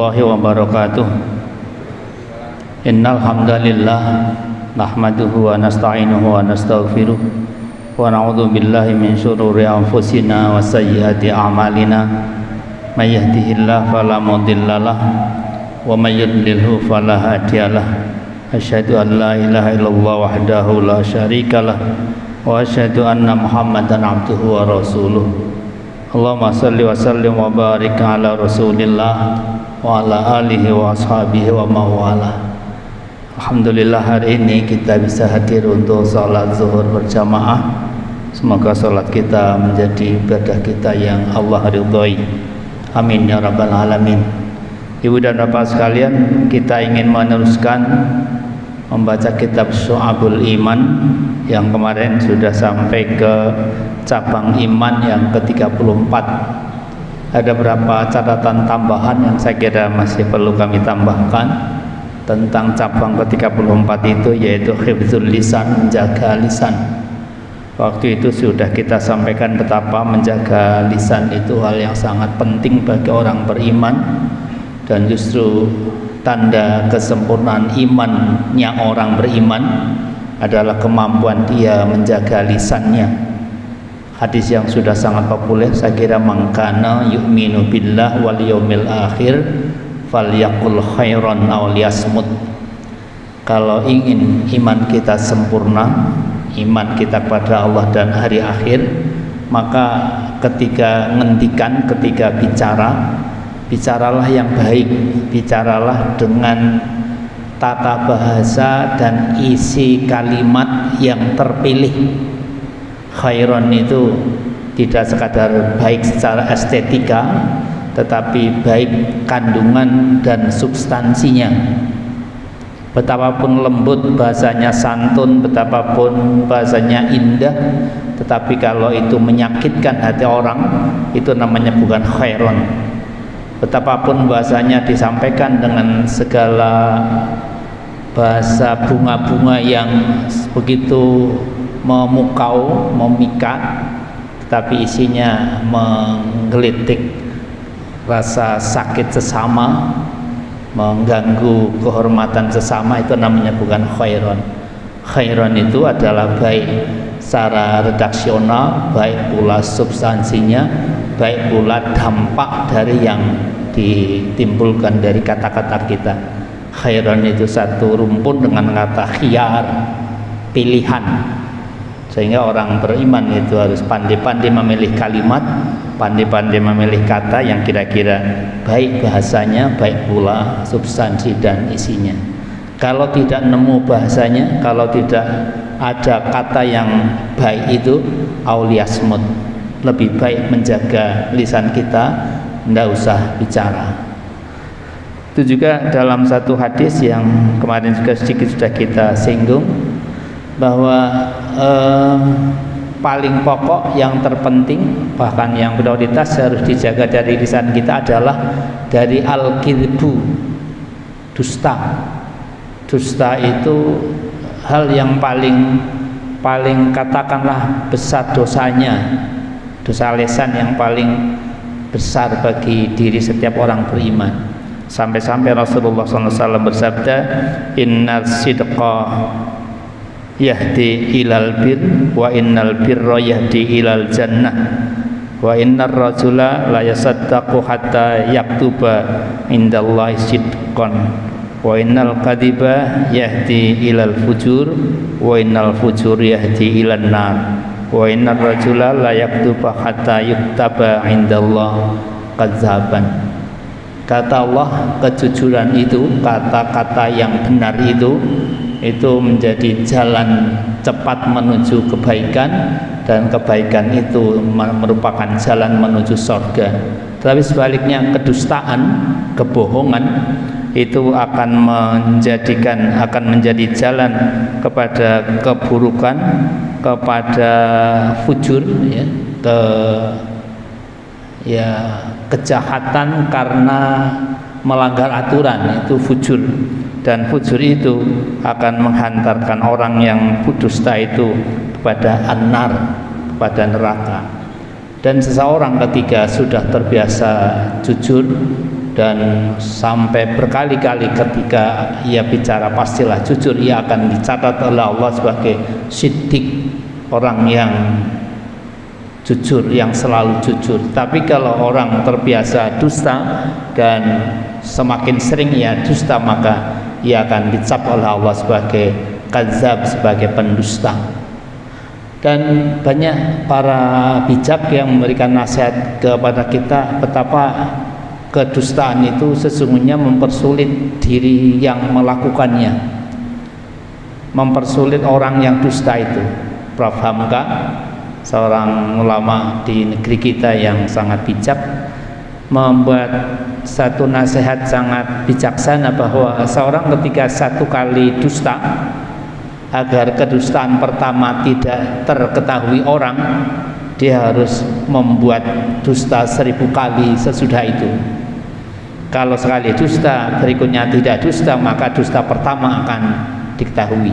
warahmatullahi wabarakatuh. Innal hamdalillah nahmaduhu wa nasta'inuhu wa nastaghfiruh wa na'udzu billahi min syururi anfusina wa sayyiati a'malina. May yahdihillahu fala mudhillalah wa may yudlilhu fala hadiyalah. Asyhadu an la ilaha illallah wahdahu la syarikalah wa asyhadu anna Muhammadan abduhu wa rasuluh. Allahumma salli wa sallim wa barik ala Rasulillah wa ala alihi wa ashabihi wa mawala. Alhamdulillah hari ini kita bisa hadir untuk sholat zuhur berjamaah. Semoga sholat kita menjadi ibadah kita yang Allah ridhoi. Amin ya rabbal alamin. Ibu dan bapak sekalian, kita ingin meneruskan membaca kitab Syu'abul Iman yang kemarin sudah sampai ke cabang iman yang ke-34. Ada beberapa catatan tambahan yang saya kira masih perlu kami tambahkan tentang cabang ke-34 itu, yaitu hifdzul lisan, menjaga lisan. Waktu itu sudah kita sampaikan betapa menjaga lisan itu hal yang sangat penting bagi orang beriman, dan justru tanda kesempurnaan imannya orang beriman adalah kemampuan dia menjaga lisannya. Hadis yang sudah sangat populer, saya kira, man kana yu'minu billah wal yaumil akhir falyaqul khairan aw liyasmut. Kalau ingin iman kita sempurna, iman kita kepada Allah dan hari akhir, maka ketika ngendikan, ketika bicara, bicaralah yang baik, bicaralah dengan tata bahasa dan isi kalimat yang terpilih. Khairon itu tidak sekadar baik secara estetika, tetapi baik kandungan dan substansinya. Betapapun lembut bahasanya, santun, betapapun bahasanya indah, tetapi kalau itu menyakitkan hati orang, itu namanya bukan khairon. Betapapun bahasanya disampaikan dengan segala bahasa bunga-bunga yang begitu memukau, memikat, tetapi isinya menggelitik rasa sakit sesama, mengganggu kehormatan sesama, itu namanya bukan khairon. Khairon itu adalah baik secara redaksional, baik pula substansinya, baik pula dampak dari yang ditimbulkan dari kata-kata kita. Khairon itu satu rumpun dengan kata khiyar, pilihan. Sehingga orang beriman itu harus pandai-pandai memilih kalimat, pandai-pandai memilih kata yang kira-kira baik bahasanya, baik pula substansi dan isinya. Kalau tidak nemu bahasanya, kalau tidak ada kata yang baik itu, auliasmut, lebih baik menjaga lisan kita, tidak usah bicara. Itu juga dalam satu hadis yang kemarin juga sedikit sudah kita singgung, bahwa paling pokok, yang terpenting, bahkan yang prioritas harus dijaga dari lisan kita adalah dari al-kidbu, dusta. Dusta itu hal yang paling katakanlah besar dosanya, dosa lisan yang paling besar bagi diri setiap orang beriman. Sampai-sampai Rasulullah SAW bersabda, inna sidqa yahdi ilal bir wa innal birra yahdi ilal jannah wa innar rajula la yasaddaqu hatta yaktuba indallahi sidqan wa innal kadhiba yahdi ilal fujur wa innal fujur yahdi ilan nar wa innar rajula la yaktuba hatta yuktaba indallah kadzaban. Kata Allah, kejujuran itu, kata-kata yang benar itu menjadi jalan cepat menuju kebaikan, dan kebaikan itu merupakan jalan menuju surga. Tapi sebaliknya, kedustaan, kebohongan itu akan menjadi jalan kepada keburukan, kepada fujur, kejahatan karena melanggar aturan, itu fujur. Dan fujur itu akan menghantarkan orang yang dusta itu kepada an-nar, kepada neraka. Dan seseorang ketika sudah terbiasa jujur, dan sampai berkali-kali ketika ia bicara pastilah jujur, ia akan dicatat oleh Allah sebagai siddiq, orang yang jujur, yang selalu jujur. Tapi kalau orang terbiasa dusta dan semakin sering ia dusta, maka ia akan dicap oleh Allah sebagai kadzab, sebagai pendusta. Dan banyak para bijak yang memberikan nasihat kepada kita betapa kedustaan itu sesungguhnya mempersulit diri yang melakukannya, mempersulit orang yang dusta itu. Prof. Hamka, seorang ulama di negeri kita yang sangat bijak, membuat satu nasihat sangat bijaksana bahwa seorang ketika satu kali dusta, agar kedustaan pertama tidak terketahui orang, dia harus membuat dusta 1000 kali sesudah itu. Kalau sekali dusta, berikutnya tidak dusta, maka dusta pertama akan diketahui.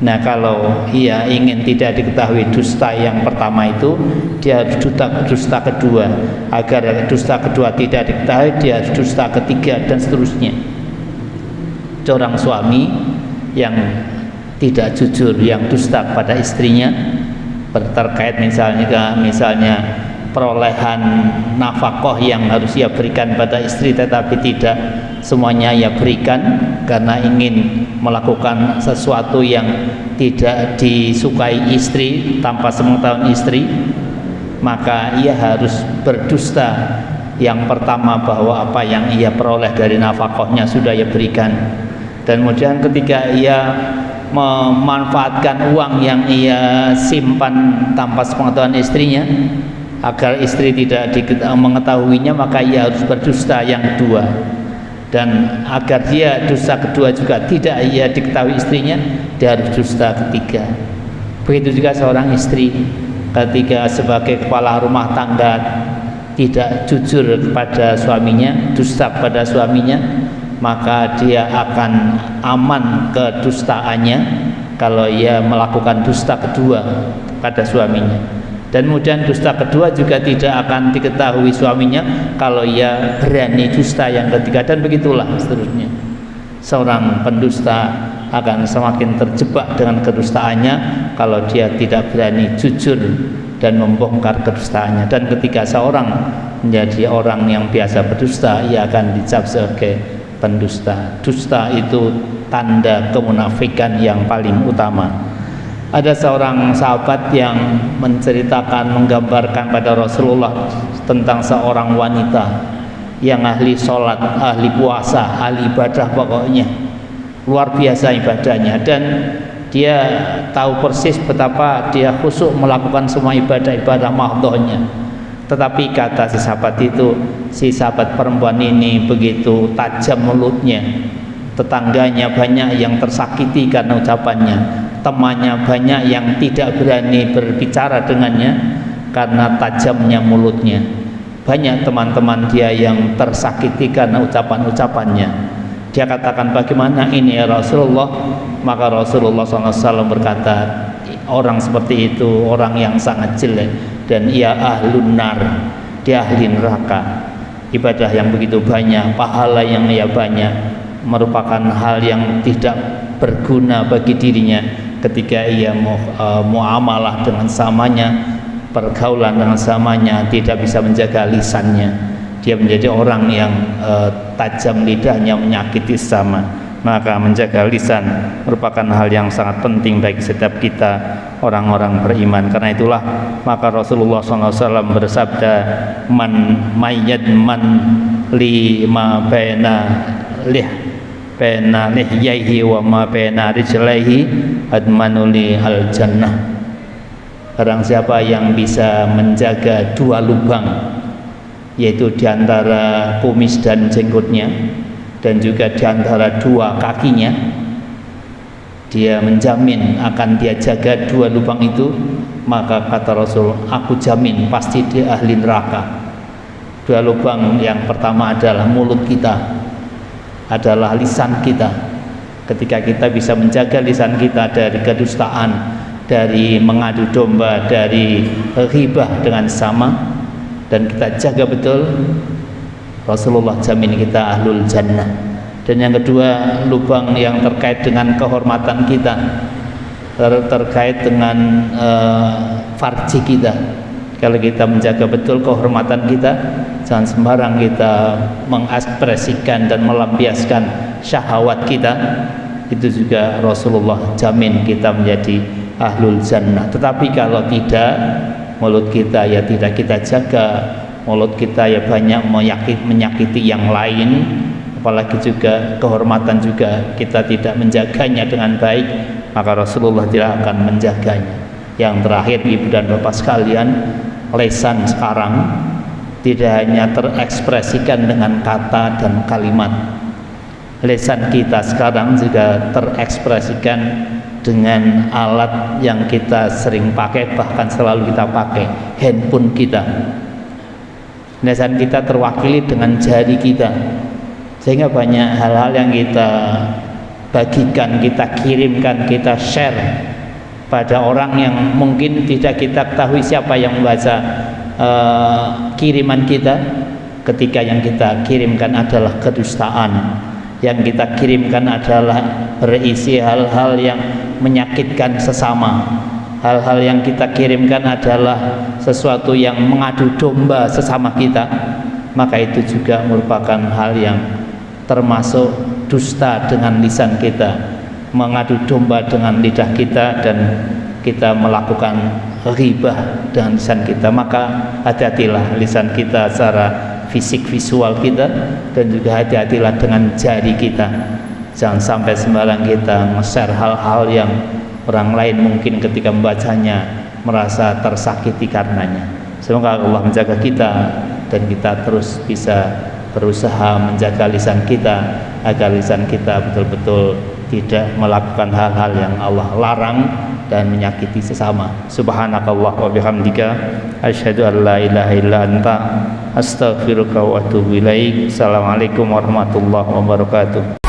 Nah, kalau ia ingin tidak diketahui dusta yang pertama itu, dia harus dusta kedua. Agar dusta kedua tidak diketahui, dia harus dusta ketiga, dan seterusnya. Seorang suami yang tidak jujur, yang dusta pada istrinya terkait misalnya perolehan nafkah yang harus ia berikan pada istri, tetapi tidak semuanya ia berikan karena ingin melakukan sesuatu yang tidak disukai istri tanpa sepengetahuan istri, maka ia harus berdusta yang pertama bahwa apa yang ia peroleh dari nafkahnya sudah ia berikan. Dan kemudian ketika ia memanfaatkan uang yang ia simpan tanpa sepengetahuan istrinya, agar istri tidak mengetahuinya, maka ia harus berdusta yang kedua. Dan agar dia dusta kedua juga tidak ia diketahui istrinya, dia harus dusta ketiga. Begitu juga seorang istri ketika sebagai kepala rumah tangga tidak jujur kepada suaminya, dusta pada suaminya, maka dia akan aman kedustaannya kalau ia melakukan dusta kedua pada suaminya. Dan kemudian dusta kedua juga tidak akan diketahui suaminya kalau ia berani dusta yang ketiga, dan begitulah seterusnya. Seorang pendusta akan semakin terjebak dengan kedustaannya kalau dia tidak berani jujur dan membongkar kedustaannya. Dan ketika seorang menjadi orang yang biasa berdusta, ia akan dicap sebagai pendusta. Dusta itu tanda kemunafikan yang paling utama. Ada seorang sahabat yang menceritakan, menggambarkan pada Rasulullah tentang seorang wanita yang ahli sholat, ahli puasa, ahli ibadah, pokoknya luar biasa ibadahnya, dan dia tahu persis betapa dia khusyuk melakukan semua ibadah-ibadah mahdhahnya. Tetapi kata si sahabat perempuan ini begitu tajam mulutnya, tetangganya banyak yang tersakiti karena ucapannya, temannya banyak yang tidak berani berbicara dengannya karena tajamnya mulutnya. Banyak teman-teman dia yang tersakiti karena ucapan-ucapannya. Dia katakan, bagaimana ini ya Rasulullah? Maka Rasulullah SAW berkata, orang seperti itu orang yang sangat jelek, dan ia ahlun nar, dia ahli neraka. Ibadah yang begitu banyak, pahala yang ia banyak, merupakan hal yang tidak berguna bagi dirinya ketika ia muamalah dengan samanya, pergaulan dengan samanya, tidak bisa menjaga lisannya. Dia menjadi orang yang tajam lidahnya, menyakiti sama. Maka menjaga lisan merupakan hal yang sangat penting bagi setiap kita orang-orang beriman. Karena itulah maka Rasulullah SAW bersabda, man lima baina lihyaihi wa ma baina rijlaihi admanuli al jannah. Barang siapa yang bisa menjaga dua lubang, yaitu diantara kumis dan jenggotnya, dan juga diantara dua kakinya, dia menjamin akan dia jaga dua lubang itu, maka kata Rasul, aku jamin pasti dia ahli neraka. Dua lubang yang pertama adalah mulut kita, adalah lisan kita. Ketika kita bisa menjaga lisan kita dari kedustaan, dari mengadu domba, dari ghibah dengan sama, dan kita jaga betul, Rasulullah jamin kita ahlul jannah. Dan yang kedua, lubang yang terkait dengan kehormatan kita, terkait dengan farji kita. Kalau kita menjaga betul kehormatan kita, jangan sembarang kita mengekspresikan dan melampiaskan syahwat kita. Itu juga Rasulullah jamin kita menjadi ahlul jannah. Tetapi kalau tidak, mulut kita ya tidak kita jaga, mulut kita ya banyak menyakiti yang lain, apalagi juga kehormatan juga kita tidak menjaganya dengan baik, maka Rasulullah tidak akan menjaganya. Yang terakhir, ibu dan bapak sekalian, lisan sekarang tidak hanya terekspresikan dengan kata dan kalimat. Lisan kita sekarang juga terekspresikan dengan alat yang kita sering pakai, bahkan selalu kita pakai, handphone kita. Lisan kita terwakili dengan jari kita, sehingga banyak hal-hal yang kita bagikan, kita kirimkan, kita share pada orang yang mungkin tidak kita ketahui siapa yang membaca kiriman kita. Ketika yang kita kirimkan adalah kedustaan, yang kita kirimkan adalah berisi hal-hal yang menyakitkan sesama, hal-hal yang kita kirimkan adalah sesuatu yang mengadu domba sesama kita, maka itu juga merupakan hal yang termasuk dusta dengan lisan kita, mengadu domba dengan lidah kita, dan kita melakukan ghibah dengan lisan kita. Maka hati-hatilah lisan kita secara fisik visual kita, dan juga hati-hatilah dengan jari kita. Jangan sampai sembarang kita nge-share hal-hal yang orang lain mungkin ketika membacanya merasa tersakiti karenanya. Semoga Allah menjaga kita dan kita terus bisa berusaha menjaga lisan kita, agar lisan kita betul-betul tidak melakukan hal-hal yang Allah larang dan menyakiti sesama. Subhanakallah wa bihamdika, asyhadu an la ilaha illa anta, astaghfiruka wa atubu ilaik. Assalamualaikum warahmatullahi wabarakatuh.